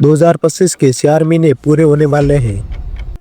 2025 के 4 महीने पूरे होने वाले हैं,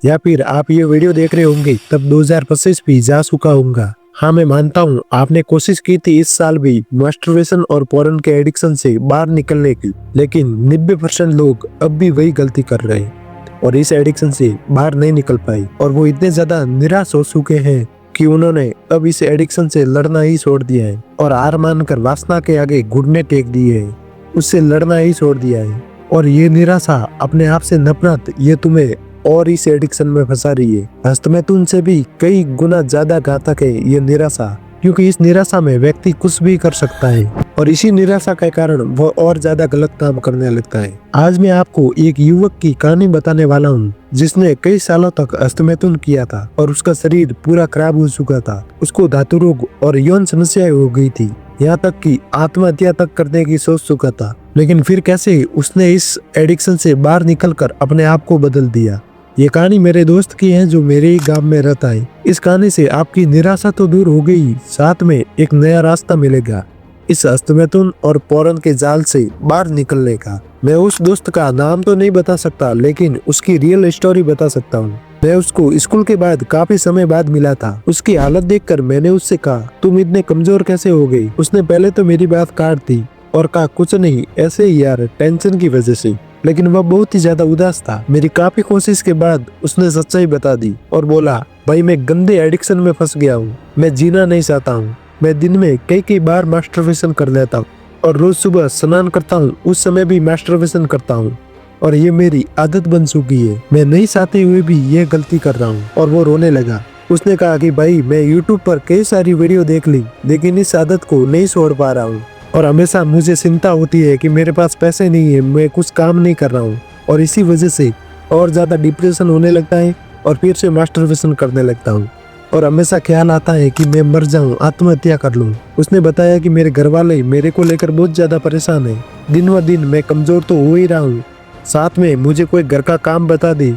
या फिर आप ये वीडियो देख रहे होंगे तब 2025 भी जा चुका होगा। हाँ, मैं मानता हूँ आपने कोशिश की थी इस साल भी मास्टरबेशन और पोर्न के एडिक्शन से बाहर निकलने की, लेकिन 90% लोग अब भी वही गलती कर रहे हैं और इस एडिक्शन से बाहर नहीं निकल पाए, और वो इतने ज्यादा निराश हो चुके हैं कि उन्होंने अब इस एडिक्शन से लड़ना ही छोड़ दिया है और हार मानकर वासना के आगे घुटने टेक दिए हैं, उससे लड़ना ही छोड़ दिया है। और ये निराशा, अपने आप से नफरत, ये तुम्हें और इस एडिक्शन में फंसा रही है। हस्तमैथुन से भी कई गुना ज्यादा घातक है ये निराशा, क्योंकि इस निराशा में व्यक्ति कुछ भी कर सकता है और इसी निराशा के कारण वो और ज्यादा गलत काम करने लगता है। आज मैं आपको एक युवक की कहानी बताने वाला हूँ जिसने कई सालों तक हस्तमैथुन किया था और उसका शरीर पूरा खराब हो चुका था। उसको धातु रोग और यौन समस्याएं हो गई थी, यहाँ तक कि आत्महत्या तक करने की सोच चुका था। लेकिन फिर कैसे उसने इस एडिक्शन से बाहर निकलकर अपने आप को बदल दिया। ये कहानी मेरे दोस्त की है जो मेरे ही गांव में रहता है। इस कहानी से आपकी निराशा तो दूर हो गई, साथ में एक नया रास्ता मिलेगा इस हस्तमैथुन और पोर्न के जाल से बाहर निकलने का। मैं उस दोस्त का नाम तो नहीं बता सकता, लेकिन उसकी रियल स्टोरी बता सकता हूँ। मैं उसको स्कूल के बाद काफी समय बाद मिला था। उसकी हालत देखकर मैंने उससे कहा, तुम इतने कमजोर कैसे हो गई? उसने पहले तो मेरी बात काट दी और कहा, कुछ नहीं, ऐसे ही यार, टेंशन की वजह से। लेकिन वह बहुत ही ज्यादा उदास था। मेरी काफी कोशिश के बाद उसने सच्चाई बता दी और बोला, भाई मैं गंदे एडिक्शन में फंस गया हूँ, मैं जीना नहीं चाहता हूँ। मैं दिन में कई बार मास्टरबेशन कर लेता हूँ और रोज सुबह स्नान करता हूँ, उस समय भी मास्टरबेशन करता हूँ और ये मेरी आदत बन चुकी है। मैं नहीं चाहते हुए भी ये गलती कर रहा हूँ। और वो रोने लगा। उसने कहा कि भाई मैं YouTube पर कई सारी वीडियो देख ली, लेकिन इस आदत को नहीं छोड़ पा रहा हूँ और हमेशा मुझे चिंता होती है कि मेरे पास पैसे नहीं है, मैं कुछ काम नहीं कर रहा हूँ, और इसी वजह से और ज्यादा डिप्रेशन होने लगता है और फिर से मास्टरबेशन करने लगता हूँ और हमेशा ख्याल आता है कि मैं मर जाऊं, आत्महत्या कर लूं। उसने बताया कि मेरे घर वाले मेरे को लेकर बहुत ज्यादा परेशान है। दिन व दिन मैं कमजोर तो हो ही रहा हूँ, साथ में मुझे कोई घर का काम बता दे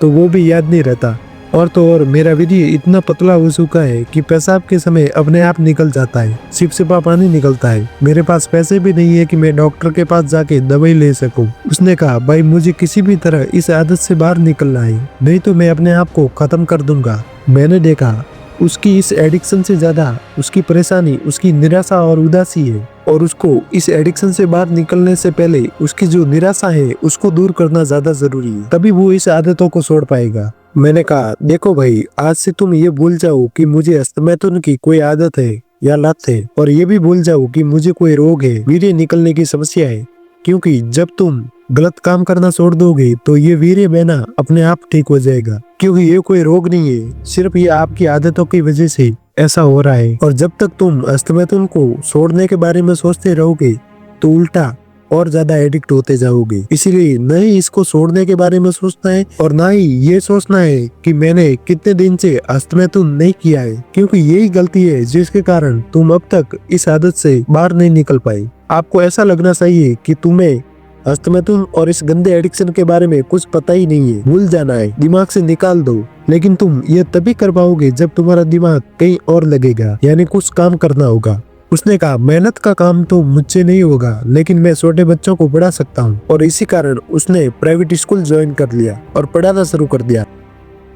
तो वो भी याद नहीं रहता, और तो और मेरा वीर्य इतना पतला हो चुका है कि पेशाब के समय अपने आप निकल जाता है, चिपचिपा पानी निकलता है। मेरे पास पैसे भी नहीं है कि मैं डॉक्टर के पास जाके दवाई ले सकूं। उसने कहा, भाई मुझे किसी भी तरह इस आदत से बाहर निकलना है, नहीं तो मैं अपने आप को खत्म कर दूंगा। मैंने देखा उसकी इस एडिक्शन से ज्यादा उसकी परेशानी उसकी निराशा और उदासी है, और उसको इस एडिक्शन से बाहर निकलने से पहले उसकी जो निराशा है उसको दूर करना ज्यादा जरूरी है, तभी वो इस आदतों को छोड़ पाएगा। मैंने कहा, देखो भाई, आज से तुम ये भूल जाओ कि मुझे हस्तमैथुन की कोई आदत है या लत है, और ये भी भूल जाओ कि मुझे कोई रोग है, वीर्य निकलने की समस्या है, क्योंकि जब तुम गलत काम करना छोड़ दोगे तो ये वीर्य बहना अपने आप ठीक हो जाएगा, क्योंकि ये कोई रोग नहीं है, सिर्फ ये आपकी आदतों की वजह से ऐसा हो रहा है। और जब तक तुम हस्तमैथुन को छोड़ने के बारे में सोचते रहोगे तो उल्टा और ज्यादा एडिक्ट होते जाओगे। इसीलिए न ही इसको छोड़ने के बारे में सोचना है और ना ही ये सोचना है कि मैंने कितने दिन से हस्तमैथुन नहीं किया है, क्योंकि यही गलती है जिसके कारण तुम अब तक इस आदत से बाहर नहीं निकल पाई। आपको ऐसा लगना चाहिए कि तुम्हें हस्तमैथुन और इस गंदे एडिक्शन के बारे में कुछ पता ही नहीं है, भूल जाना है, दिमाग से निकाल दो। लेकिन तुम ये तभी कर पाओगे जब तुम्हारा दिमाग कहीं और लगेगा, यानी कुछ काम करना होगा। उसने कहा, मेहनत का काम तो मुझसे नहीं होगा, लेकिन मैं छोटे बच्चों को पढ़ा सकता हूँ, और इसी कारण उसने प्राइवेट स्कूल ज्वाइन कर लिया और पढ़ाना शुरू कर दिया।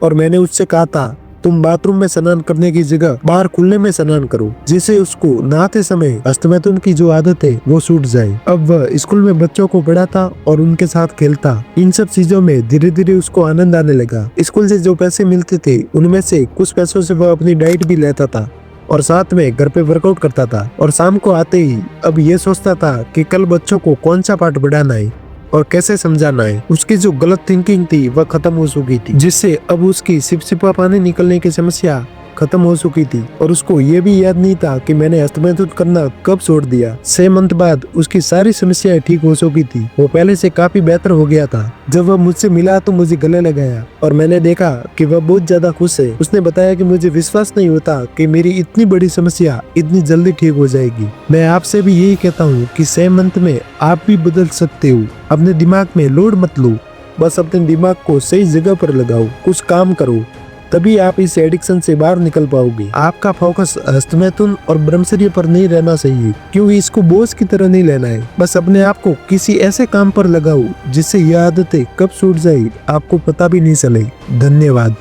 और मैंने उससे कहा था, तुम बाथरूम में स्नान करने की जगह बाहर खुले में स्नान करो, जिससे उसको नहाते समय हस्तमैथुन की जो आदत है वो छूट जाए। अब वह स्कूल में बच्चों को पढ़ाता और उनके साथ खेलता। इन सब चीजों में धीरे धीरे उसको आनंद आने लगा। स्कूल से जो पैसे मिलते थे उनमें से कुछ पैसों से वह अपनी डाइट भी लेता था और साथ में घर पे वर्कआउट करता था। और शाम को आते ही अब ये सोचता था कि कल बच्चों को कौन सा पाठ पढ़ाना है और कैसे समझाना है। उसकी जो गलत थिंकिंग थी वह खत्म हो चुकी थी, जिससे अब उसकी चिपचिपा पानी निकलने की समस्या खत्म हो चुकी थी। और उसको ये भी याद नहीं था कि मैंने हस्तमैथुन करना कब छोड़ दिया। 6 मंथ बाद उसकी सारी समस्याएं ठीक हो चुकी थी। वो पहले से काफी बेहतर हो गया था। जब वह मुझसे मिला तो मुझे गले लगाया और मैंने देखा कि वह बहुत ज्यादा खुश है। उसने बताया कि मुझे विश्वास नहीं होता कि मेरी इतनी बड़ी समस्या इतनी जल्दी ठीक हो जाएगी। मैं आपसे भी यही कहता हूँ कि 6 मंथ में आप भी बदल सकते हो। अपने दिमाग में लोड मत लो, बस अपने दिमाग को सही जगह पर लगाओ, कुछ काम करो तभी आप इस एडिक्शन से बाहर निकल पाओगे। आपका फोकस हस्तमैथुन और ब्रह्मचर्य पर नहीं रहना चाहिए, क्योंकि इसको बोझ की तरह नहीं लेना है। बस अपने आप को किसी ऐसे काम पर लगाओ जिससे यह आदतें कब छूट जाए आपको पता भी नहीं चले। धन्यवाद।